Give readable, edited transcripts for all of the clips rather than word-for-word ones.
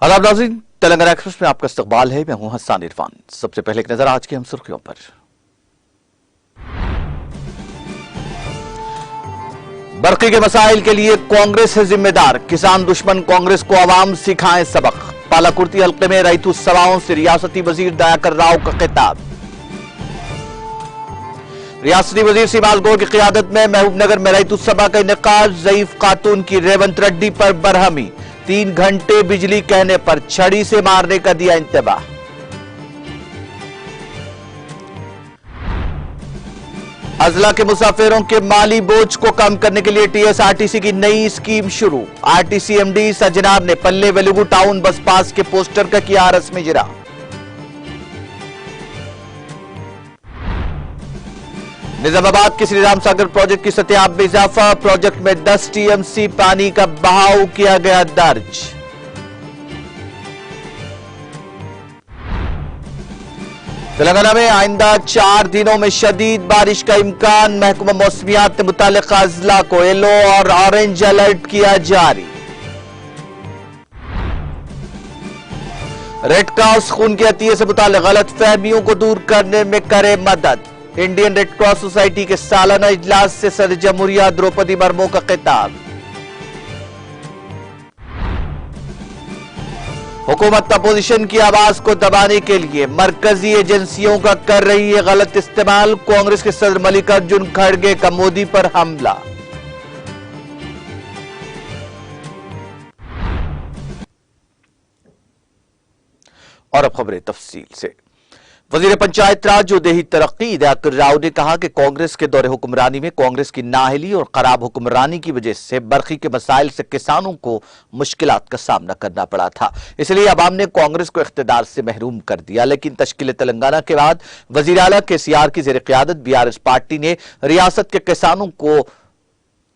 आदाब नाज़रीन, तेलंगाना एक्सप्रेस में आपका इस्तकबाल है। मैं हूं हसन इरफान। सबसे पहले एक नजर आज की हम सुर्खियों पर। बरकी के मसाइल के लिए कांग्रेस है जिम्मेदार, किसान दुश्मन कांग्रेस को आवाम सिखाएं सबक। पालाकुर्ती हल्के में रईतु सभाओं से रियासती वजीर दयाकर राव का खिताब। रियासती वजीर सीमाल गौर की क़ियादत में महबूबनगर में रईतु सभा का इनेकाद। ज़ईफ खातून की रेवंत रेड्डी पर बरहमी, 3 घंटे बिजली कहने पर छड़ी से मारने का दिया इंतबाह। अजला के मुसाफिरों के माली बोझ को कम करने के लिए टीएसआरटीसी की नई स्कीम शुरू। आरटीसी एमडी सजनाब ने पल्ले वेलुगु टाउन बस पास के पोस्टर का किया रस्मी इजरा। निजामाबाद के श्री राम सागर प्रोजेक्ट की सत्याब में इजाफा। प्रोजेक्ट में 10 टीएमसी पानी का बहाव किया गया दर्ज। तेलंगाना में आइंदा 4 दिनों में शदीद बारिश का इम्कान। महकमा मौसमियात ने मुताल्लिका अजला को येलो और ऑरेंज अलर्ट किया जारी। रेड क्रॉस खून के अतिये से मुताल्लिक गलत फहमियों को दूर करने में करे मदद। इंडियन रेड क्रॉस सोसाइटी के सालाना इजलास से सदर जमहूरिया द्रौपदी मुर्मू का खिताब। हुकूमत अपोजिशन की आवाज को दबाने के लिए मरकजी एजेंसियों का कर रही है गलत इस्तेमाल। कांग्रेस के सदर मल्लिकार्जुन खड़गे का मोदी पर हमला। और अब खबरें तफसील से। वजीर पंचायत राज और देही तरक्की दयाकर राव ने कहा कि कांग्रेस के दौरे हुक्मरानी में कांग्रेस की नाअहली और खराब हुक्मरानी की वजह से बरखी के मसाइल से किसानों को मुश्किलात का सामना करना पड़ा था, इसलिए अवाम ने कांग्रेस को इख्तिदार से महरूम कर दिया। लेकिन तश्कील तेलंगाना के बाद वजीर आला केसीआर की ज़ेर क़ियादत बीआरएस पार्टी ने रियासत के किसानों को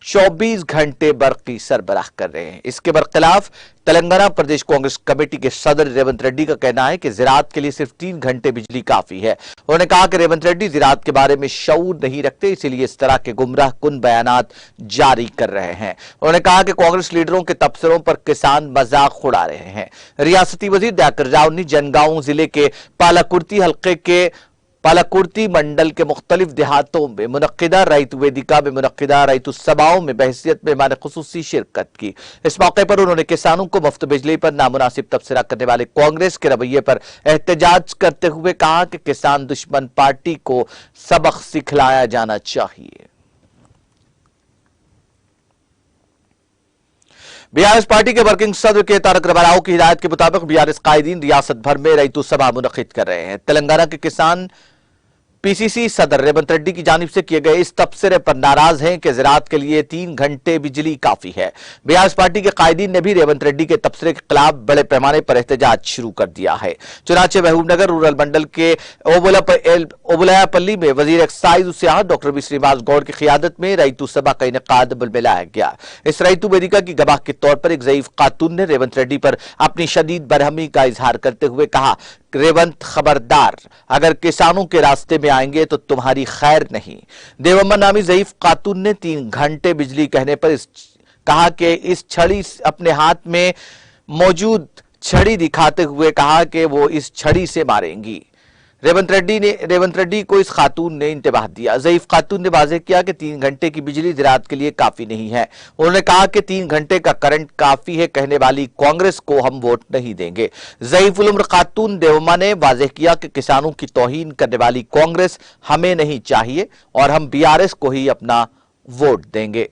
24 घंटे बरकी सरबराह कर रहे हैं। इसके बरखिलाफ तेलंगाना प्रदेश कांग्रेस कमेटी के सदर रेवंत रेड्डी का कहना है कि ज़राअत के लिए सिर्फ 3 घंटे बिजली काफी है। उन्होंने कहा कि रेवंत रेड्डी ज़राअत के बारे में शऊर नहीं रखते, इसीलिए इस तरह के गुमराह कुन बयानात जारी कर रहे हैं। उन्होंने कहा कि कांग्रेस लीडरों के तबसरों पर किसान मजाक उड़ा रहे हैं। रियासती वजीर दयाकर राव ने जनगांव जिले के पालाकुर्ती हल्के के पालाकुर्ती मंडल के मुख्तलिफ देहातों में मुनक्किदा रईतु वेदिका में मुनक्किदा रईतु सभाओं में बहसियत मेहमान खुसूसी शिरकत की। इस मौके पर उन्होंने किसानों को मुफ्त बिजली पर नामुनासिब तबसरा करने वाले कांग्रेस के रवैये पर एहतजाज करते हुए कहा कि किसान दुश्मन पार्टी को सबक सिखलाया जाना चाहिए। बीआरएस पार्टी के वर्किंग सदर के तारक रामाराव की हिदायत के मुताबिक बीआरएस कायदीन रियासत भर में रईतु सभा मुनक्किद कर रहे हैं। तेलंगाना के किसान पीसीसी सदर रेवंत रेड्डी की जानिब से किए गए इस तबसरे पर नाराज हैं कि ज़राअत के लिए 3 घंटे बिजली काफी है। बीआरएस पार्टी के कायदीन ने भी रेवंत रेड्डी के तबसरे के खिलाफ बड़े पैमाने पर एहतजाज शुरू कर दिया है। चुनाचे महबूबनगर रूरल मंडल के ओबुलायापल्ली में वजीर एक्साइज और सियाहत डॉक्टर बी श्रीनिवास गौड़ की क़ियादत में रईतु सभा का इनेकाद अमल में लाया गया। इस रईतु वेदिका की गवाह के तौर पर एक ज़ईफ खातून ने रेवंत रेड्डी पर अपनी शदीद बरहमी का इजहार करते हुए कहा, रेवंत खबरदार, अगर किसानों के रास्ते में आएंगे तो तुम्हारी खैर नहीं। देवम्मा नामी ज़ईफ खातून ने 3 घंटे बिजली कहने पर कहा कि इस छड़ी अपने हाथ में मौजूद छड़ी दिखाते हुए कहा कि वो इस छड़ी से मारेंगी। रेवंत रेड्डी को इस खातून ने इंतबाह दिया। ज़ईफ खातून ने वाज़ेह किया कि 3 घंटे की बिजली ज़राअत के लिए काफी नहीं है। उन्होंने कहा कि 3 घंटे का करंट काफी है कहने वाली कांग्रेस को हम वोट नहीं देंगे। ज़ईफ उल उम्र खातून देवमा ने वाज़ेह किया कि किसानों की तौहीन करने वाली कांग्रेस हमें नहीं चाहिए और हम बीआरएस को ही अपना वोट देंगे।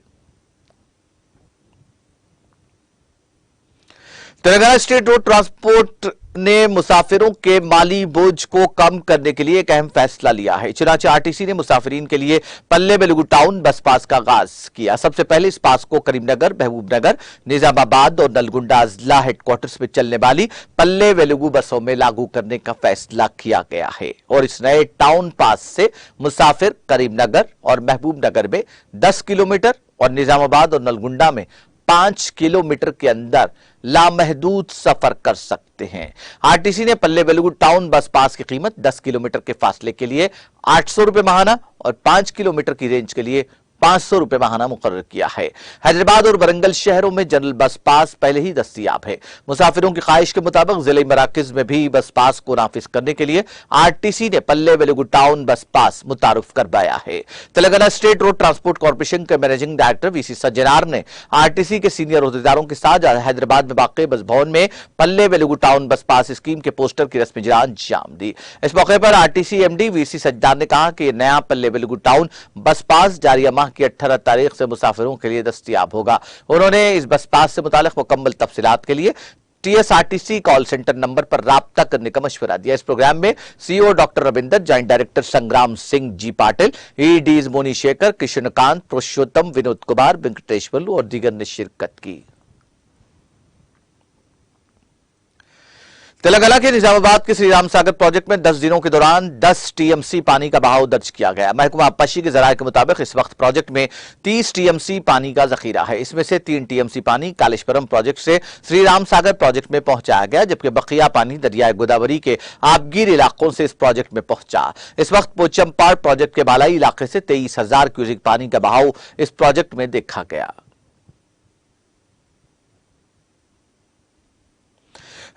तेलंगाना स्टेट रोड ट्रांसपोर्ट ने मुसाफिरों के माली बोझ को कम करने के लिए एक अहम फैसला लिया है। चुनाचे आरटीसी ने मुसाफिरीन के लिए पल्ले वेलुगु टाउन बस पास का आगाज किया। सबसे पहले इस पास को करीमनगर, महबूबनगर, निजामाबाद और नलगुंडा अजला हेडक्वार्टर्स में चलने वाली पल्ले वेलुगु बसों में लागू करने का फैसला किया गया है और इस नए टाउन पास से मुसाफिर करीमनगर और महबूबनगर में 10 किलोमीटर और निजामाबाद और नलगुंडा में 5 किलोमीटर के अंदर लामहदूद सफर कर सकते हैं। आरटीसी ने पल्ले वेलुगु टाउन बस पास की कीमत 10 किलोमीटर के फासले के लिए 800 रुपए माहाना और 5 किलोमीटर की रेंज के लिए 500 रुपए महाना मुकर्रर किया है। हैदराबाद और वरंगल शहरों में जनरल बस पास पहले ही दस्तयाब है। मुसाफिरों की ख्वाहिश के मुताबिक जिले मराकज में भी बस पास को नाफिज करने के लिए आरटीसी ने पल्ले वेलुगु टाउन बस पास मुतारुफ करवाया है। Telangana state road transport corporation के मैनेजिंग डायरेक्टर वीसी सज्जनार ने आरटीसी के सीनियर अहदेदारों के साथ हैदराबाद में वाक़ बस भवन में पल्ले वेलुगु टाउन बस पास स्कीम के पोस्टर की रस्मी इजरा अंजाम दी। इस मौके पर आरटीसी एमडी वीसी सज्जनार ने कहा कि नया पल्ले वेलुगु टाउन बस पास जारी माह की 18 तारीख से मुसाफिरों के लिए दस्तयाब होगा। उन्होंने इस बस पास से मुतालिक मुकम्मल तफसीलात के लिए टीएसआरटीसी कॉल सेंटर नंबर पर राब्ता करने का मशवरा दिया। इस प्रोग्राम में CEO doctor Ravinder, joint director संग्राम सिंह जी पाटिल, ईडीज मोनी शेखर, कृष्णकांत, पुरुषोत्तम, विनोद कुमार, वेंकटेश्वरलू और दीगर ने शिरकत की। तेलंगाना के निजामाबाद के श्री राम सागर प्रोजेक्ट में 10 दिनों के दौरान 10 टीएमसी पानी का बहाव दर्ज किया गया। महकमा आबपाशी के जराये के मुताबिक इस वक्त प्रोजेक्ट में 30 टीएमसी पानी का जखीरा है। इसमें से 3 टीएमसी पानी कालेश्वरम प्रोजेक्ट से श्री राम सागर प्रोजेक्ट में पहुंचाया गया, जबकि बकिया पानी दरियाए गोदावरी के आबगिर इलाकों से इस प्रोजेक्ट में पहुंचा। इस वक्त पोचमपाड़ प्रोजेक्ट के बालाई इलाके से 23,000 क्यूसिक पानी का बहाव इस प्रोजेक्ट में देखा गया।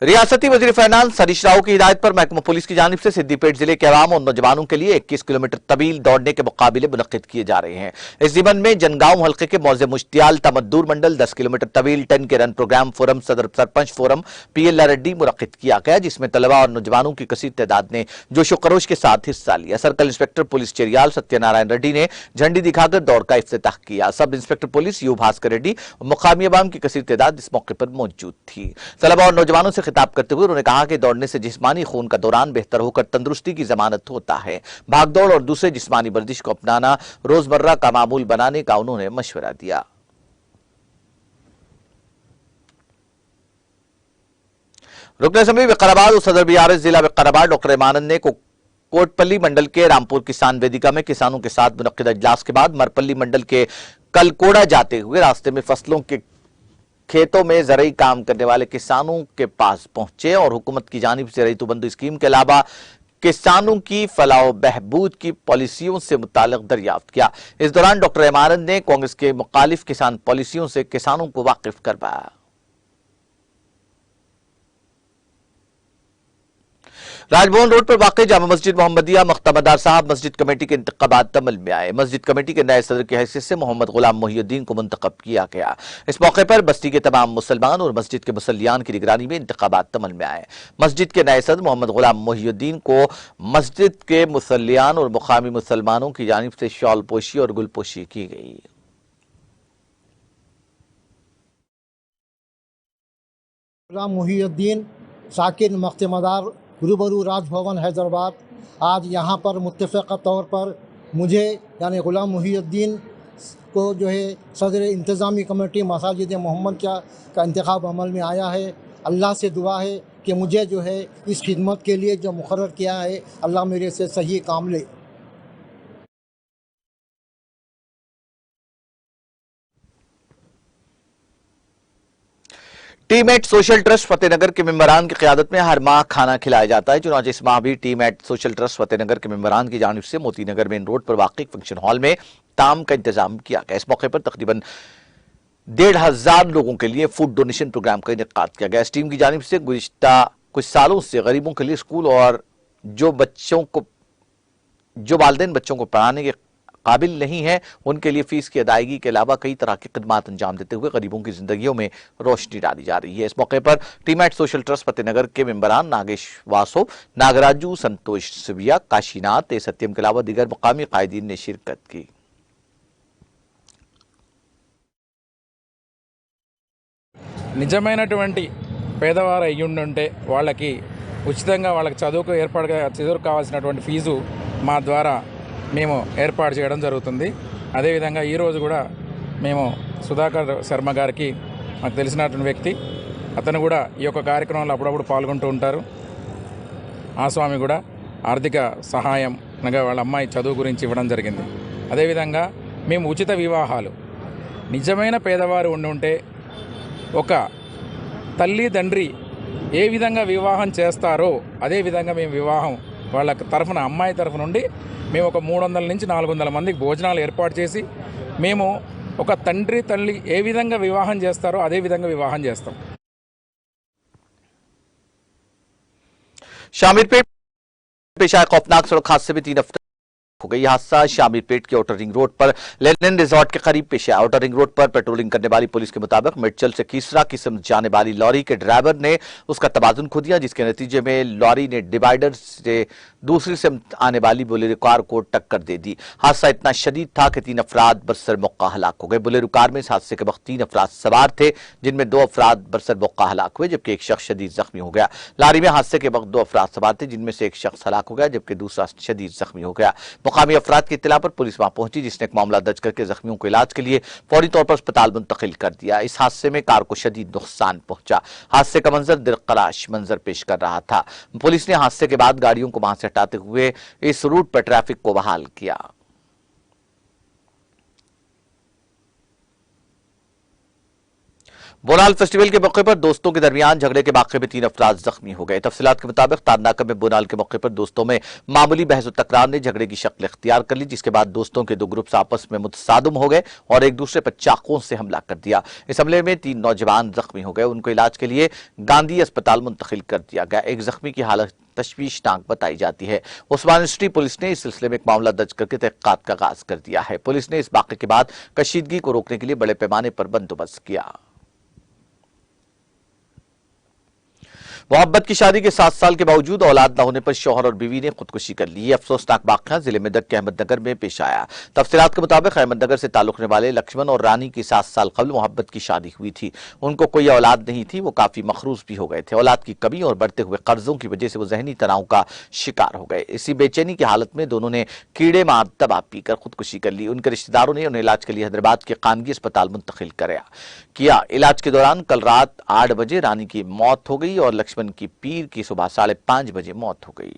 रियासती वजीर फाइनेंस हरीश राव की हिदायत पर महकमा पुलिस की जानिब से सिद्दीपेट जिले के अवाम और नौजवानों के लिए 21 किलोमीटर तवील दौड़ने के मुकाबले मुनक्किद किए जा रहे हैं। इस जिमन में जनगांव हल्के के मौजे मुश्तियाल तमद्दूर मंडल 10 किलोमीटर तवील 10 के रन प्रोग्राम फोरम सदर सरपंच फोरम पीएल रेड्डी मुनक्किद किया गया, जिसमें तलबा और नौजवानों की कसीर तादाद ने जोशो खरोश के साथ हिस्सा लिया। Circle inspector police Cheriyal Satyanarayan Reddy ने झंडी दिखाकर दौड़ का इफ्तिताह किया। Sub inspector police you Bhaskar Reddy और मुकामी अवाम की कसीर तादाद इस मौके पर मौजूद थी। तलबा और नौजवानों से खिताब करते हुए उन्होंने कहा कि दौड़ने से जिस्मानी खून का दौरान बेहतर होकर तंदुरुस्ती की जमानत होता है। भागदौड़ और दूसरे जिस्मानी वर्जिश को अपनाना रोजमर्रा का मामूल बनाने का उन्होंने मशवरा दिया। रुकन असेंबली विकाराबाद और सदर बीआरएस जिला विकाराबाद डॉक्टर इमानंद ने कोटपल्ली मंडल के रामपुर किसान वेदिका में किसानों के साथ मुनक्किद इजलास के बाद मरपल्ली मंडल के कलकोड़ा जाते हुए रास्ते में फसलों के खेतों में जरई काम करने वाले किसानों के पास पहुंचे और हुकूमत की जानिब से रईतु बंधु स्कीम के अलावा किसानों की फलाह बहबूद की पॉलिसियों से मुताल्लिक दरियाफ्त किया। इस दौरान डॉक्टर इमानंद ने कांग्रेस के मुखालिफ किसान पॉलिसियों से किसानों को वाकिफ करवाया। राजभवन रोड पर वाक़ जामा मस्जिद मोहम्मदिया मख्तमदार साहब मस्जिद कमेटी के इंतखाबात अमल में आए। मस्जिद कमेटी के नए सदर की हैसियत से मोहम्मद गुलाम मोहिउद्दीन को मुंतखब किया गया। इस मौके पर बस्ती के तमाम मुसलमान और मस्जिद के मुसल्लियान की निगरानी में इंतखाबात अमल में आए। मस्जिद के नए सदर मोहम्मद गुलाम मोहिउद्दीन को मस्जिद के मुसल्लियान और मुकामी मुसलमानों की जानिब से शॉल पोशी और गुलपोशी की गई। गुलाम मोहिउद्दीन साकिन मख्तमदार रूबरू राजभवन हैदराबाद, आज यहाँ पर मुत्तफ़क़ा तौर पर मुझे यानी गुलाम मोहिउद्दीन को जो है सदर इंतज़ामी कमेटी मसाजिद मोहम्मद का इंतखाब अमल में आया है। अल्लाह से दुआ है कि मुझे जो है इस खिदमत के लिए जो मुकर्रर किया है अल्लाह मेरे से सही काम ले। Team at social trust Fatehnagar के मेंबरान की क़यादत में हर माह खाना खिलाया जाता है। चुनांचे इस माह भी team at social trust Fatehnagar के मेंबरान की जानिब से मोतीनगर मेन रोड पर वाक़ फंक्शन हॉल में ताम का इंतजाम किया गया। इस मौके पर तकरीबन 1,500 लोगों के लिए फूड डोनेशन प्रोग्राम का इनेकाद किया गया। इस टीम की जानिब से गुज़िश्ता कुछ सालों से गरीबों के लिए स्कूल और जो वालिदैन बच्चों को पढ़ाने के काबिल नहीं है उनके लिए फीस की अदायगी के अलावा कई तरह की खिदमात अंजाम देते हुए गरीबों की जिंदगियों में रोशनी डाली जा रही है। इस मौके पर team at social trust Fatehnagar के मेंबरान नागेश वासो, नागराजू, संतोष सिविया, काशीनाथ सत्यम के अलावा दीगर मुकामी कायदीन ने शिरकत की। నిజమైనటువంటి పేదవారు అయ్యుండుంటే వాళ్ళకి ఉచితంగా వాళ్ళకి చదువుకు కావాల్సినటువంటి ఫీజు మా ద్వారా మేము ఏర్పాటు చేయడం జరుగుతుంది. అదేవిధంగా ఈరోజు కూడా మేము సుధాకర్ శర్మ గారికి మాకు తెలిసినటువంటి వ్యక్తి, అతను కూడా ఈ యొక్క కార్యక్రమంలో అప్పుడప్పుడు పాల్గొంటూ ఉంటారు. ఆ స్వామి కూడా ఆర్థిక సహాయం అనగా వాళ్ళ అమ్మాయి చదువు గురించి ఇవ్వడం జరిగింది. అదేవిధంగా మేము ఉచిత వివాహాలు నిజమైన పేదవారు ఉండుంటే ఒక తల్లి తండ్రి ఏ విధంగా వివాహం చేస్తారో అదేవిధంగా మేము వివాహం వాళ్ళ తరఫున అమ్మాయి తరఫు నుండి మేము ఒక 300 నుంచి 400 మందికి భోజనాలు ఏర్పాటు చేసి మేము ఒక తండ్రి తల్లి ఏ విధంగా వివాహం చేస్తారో అదే విధంగా వివాహం చేస్తాం. शामिरपेट पेश आए खौफनाक सड़क हादसे में 3 अफराद हो गई। हादसा शामिरपेट के आउटर रिंग रोड पर लेनिन रिजॉर्ट के करीब पेश आया। आउटर रिंग रोड पर पेट्रोलिंग करने वाली पुलिस के मुताबिक मिर्चल से कीसरा की समझ जाने वाली लॉरी के ड्राइवर ने उसका तवाजुन खो दिया, जिसके नतीजे में लॉरी ने डिवाइडर से दूसरी से आने वाली बोलेरो कार को टक्कर दे दी। हादसा इतना शदीद था कि 3 अफराद बरसर मौका हलाक हो गए। बोलेरो कार में इस हादसे के वक्त 3 अफराद सवार थे, जिनमें 2 अफराद बरसर मौका हलाक हुए, जबकि एक शख्स शदीद जख्मी हो गया। लारी में हादसे के वक्त 2 अफराद सवार थे, जिनमें से एक शख्स हलाक हो गया, जबकि दूसरा शदीद जख्मी हो गया। मुकामी अफराद की इत्तला पर पुलिस वहां पहुंची, जिसने एक मामला दर्ज करके जख्मियों को इलाज के लिए फौरी तौर पर अस्पताल मुंतकिल कर दिया। इस हादसे में कार को शदीद नुकसान पहुंचा। हादसे का मंजर दिलखराश मंजर पेश कर रहा था। पुलिस ने हादसे के बाद गाड़ियों को वहां से हटाते हुए इस रूट पर ट्रैफिक को बहाल किया। बोनाल फेस्टिवल के मौके पर दोस्तों के दरमियान झगड़े के वाकये में 3 अफराद जख्मी हो गए। तफसीलात के मुताबिक तारनाका में बोनाल के मौके पर दोस्तों में मामूली बहस और तकरार ने झगड़े की शक्ल इख्तियार कर ली, जिसके बाद दोस्तों के 2 ग्रुप्स आपस में मुतसादम हो गए और एक दूसरे पर चाकुओं से हमला कर दिया। इस हमले में 3 नौजवान जख्मी हो गए। उनको इलाज के लिए गांधी अस्पताल मुंतकिल कर दिया गया। एक जख्मी की हालत तशवीशनाक बताई जाती है। उस्मान सिटी पुलिस ने इस सिलसिले में एक मामला दर्ज करके तहकीकात का आगाज कर दिया है। पुलिस ने इस वाकये के बाद कशीदगी को रोकने के लिए बड़े पैमाने पर बंदोबस्त किया। मोहब्बत की शादी के 7 साल के बावजूद औलाद न होने पर शौहर और बीवी ने खुदकुशी कर ली। ये अफसोसनाक वाकया जिले मेदक के अहमदनगर में पेश आया। तफसीलात के मुताबिक अहमदनगर से ताल्लुक रखने वाले लक्ष्मण और रानी की 7 साल कबल मोहब्बत की शादी हुई थी। उनको कोई औलाद नहीं थी। वो काफी मखरूज भी हो गए थे। औलाद की कमी और बढ़ते हुए कर्जों की वजह से वो जहनी तनाव का शिकार हो गए। इसी बेचैनी की हालत में दोनों ने कीड़े मार दवा पीकर खुदकुशी कर ली। उनके रिश्तेदारों ने उन्हें इलाज के लिए हैदराबाद के खानगी अस्पताल मुंतकिल किया। इलाज के दौरान कल रात 8 बजे रानी की मौत हो गई और लक्ष्मण की पीर की सुबह 5:30 बजे मौत हो गई।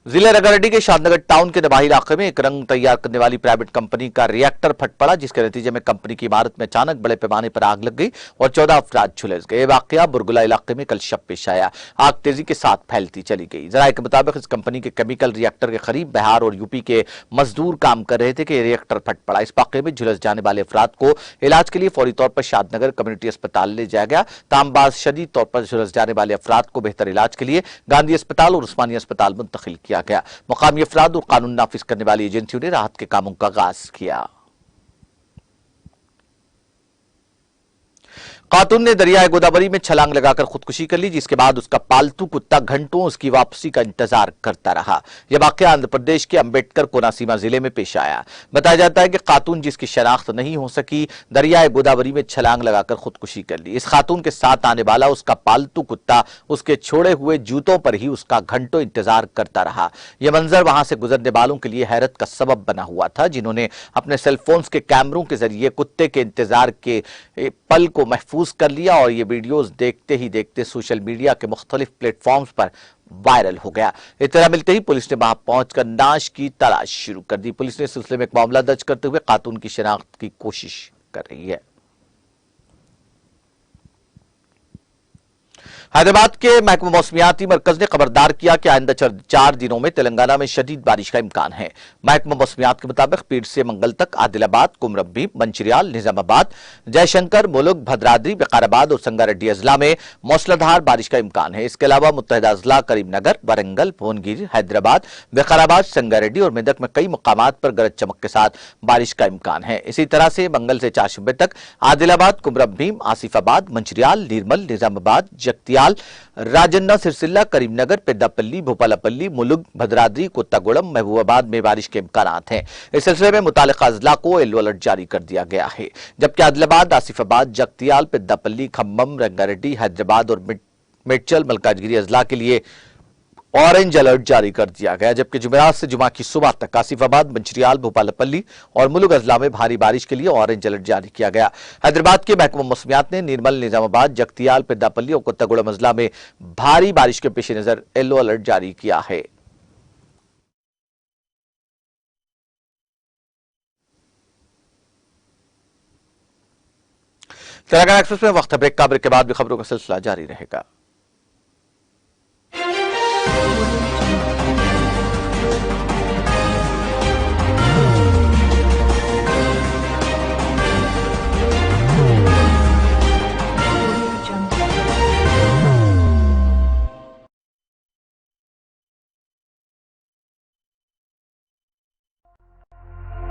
जिले रंगारेड्डी के शादनगर टाउन के नवाही इलाके में एक रंग तैयार करने वाली प्राइवेट कंपनी का रिएक्टर फट पड़ा, जिसके नतीजे में कंपनी की इमारत में अचानक बड़े पैमाने पर आग लग गई और 14 अफराद झुलस गए। वाकया बुरगुला इलाके में कल शब पेश आया। आग तेजी के साथ फैलती चली गई। जराये के मुताबिक इस कंपनी के केमिकल रिएक्टर के करीब बिहार और यूपी के मजदूर काम कर रहे थे कि रिएक्टर फट पड़ा। इस वाकये में झुलस जाने वाले अफराद को इलाज के लिए फौरी तौर पर शादनगर कम्युनिटी अस्पताल ले जाया गया। तामबाज शदीद तौर पर झुलस जाने वाले अफराद को बेहतर इलाज के लिए गांधी अस्पताल और उस्मानी अस्पताल मुंतकिल किया गया। मुकामी अफराद और कानून नाफिज करने वाली एजेंसियों ने राहत के कामों का आगाज किया। खातून ने दरियाए गोदावरी में छलांग लगाकर खुदकुशी कर ली, जिसके बाद उसका पालतू कुत्ता घंटों उसकी वापसी का इंतजार करता रहा। यह वाकया आंध्र प्रदेश के अंबेडकर कोनासीमा जिले में पेश आया। बताया जाता है कि खातून जिसकी शनाख्त नहीं हो सकी दरियाए गोदावरी में छलांग लगाकर खुदकुशी कर ली। इस खातून के साथ आने वाला उसका पालतू कुत्ता उसके छोड़े हुए जूतों पर ही उसका घंटों इंतजार करता रहा। यह मंजर वहां से गुजरने वालों के लिए हैरत का सबब बना हुआ था, जिन्होंने अपने सेलफोन्स के कैमरों के जरिए कुत्ते के इंतजार के पल को महफूज कर लिया और ये वीडियोस देखते ही देखते सोशल मीडिया के मुख्तलिफ प्लेटफॉर्म्स पर वायरल हो गया। इत्तला मिलते ही पुलिस ने वहां पहुंचकर नाश की तलाश शुरू कर दी। पुलिस ने इस सिलसिले में एक मामला दर्ज करते हुए खातून की शनाख्त की कोशिश कर रही है। हैदराबाद के महकमा मौसमियाती मरकज ने खबरदार किया कि आइंदा 4 दिनों में तेलंगाना में शदीद बारिश का इम्कान है। महकमा मौसमियात के मुताबिक पीर से मंगल तक आदिलाबाद, कुमरब्बी, मंचिरियाल, निजामाबाद, जयशंकर, मुलुग, भद्राद्री, विकाराबाद और संगारेड्डी अजला में मौसलाधार बारिश का इम्कान है। इसके अलावा मुत्तहिदा अजला करीमनगर, वरंगल, भुवनगिरी, हैदराबाद, विकाराबाद, संगारेड्डी और मेदक में कई मकामात पर गरज चमक के साथ बारिश का इम्कान है। इसी तरह से मंगल से 4 शंबे तक आदिलाबाद, कुमरब्बी, आसिफाबाद, मंचिरियाल, निर्मल, निजामाबाद, जगतियाल, राजन्ना, सिरसिल्ला, करीमनगर, पेद्दापल्ली, भोपालापल्ली, मुलुग, भद्राद्री, कोत्तागुड़म, महबूबाबाद में बारिश के इम्कानात हैं। इस सिलसिले में मुतालिका अजला को येलो अलर्ट जारी कर दिया गया है, जबकि आदिलाबाद, आसिफाबाद, जगतियाल, पेद्दापल्ली, खम्मम, रंगारेड्डी, हैदराबाद और मेडचल, मलकाजगिरी अजला के लिए ऑरेंज अलर्ट जारी कर दिया गया। जबकि जुमेरात से जुमा की सुबह तक आसिफाबाद, मंचिरियाल, भोपालपल्ली और मुलुग अजला में भारी बारिश के लिए ऑरेंज अलर्ट जारी किया गया। हैदराबाद के महकमा मौसमियात ने निर्मल, निजामाबाद, जगतियाल, पेद्दापल्ली और कोत्तागुड़म अजला में भारी बारिश के पेश नजर येलो अलर्ट जारी किया है। तेलंगाना एक्सप्रेस में वक्त ब्रेक का, ब्रेक के बाद भी खबरों का सिलसिला जारी रहेगा।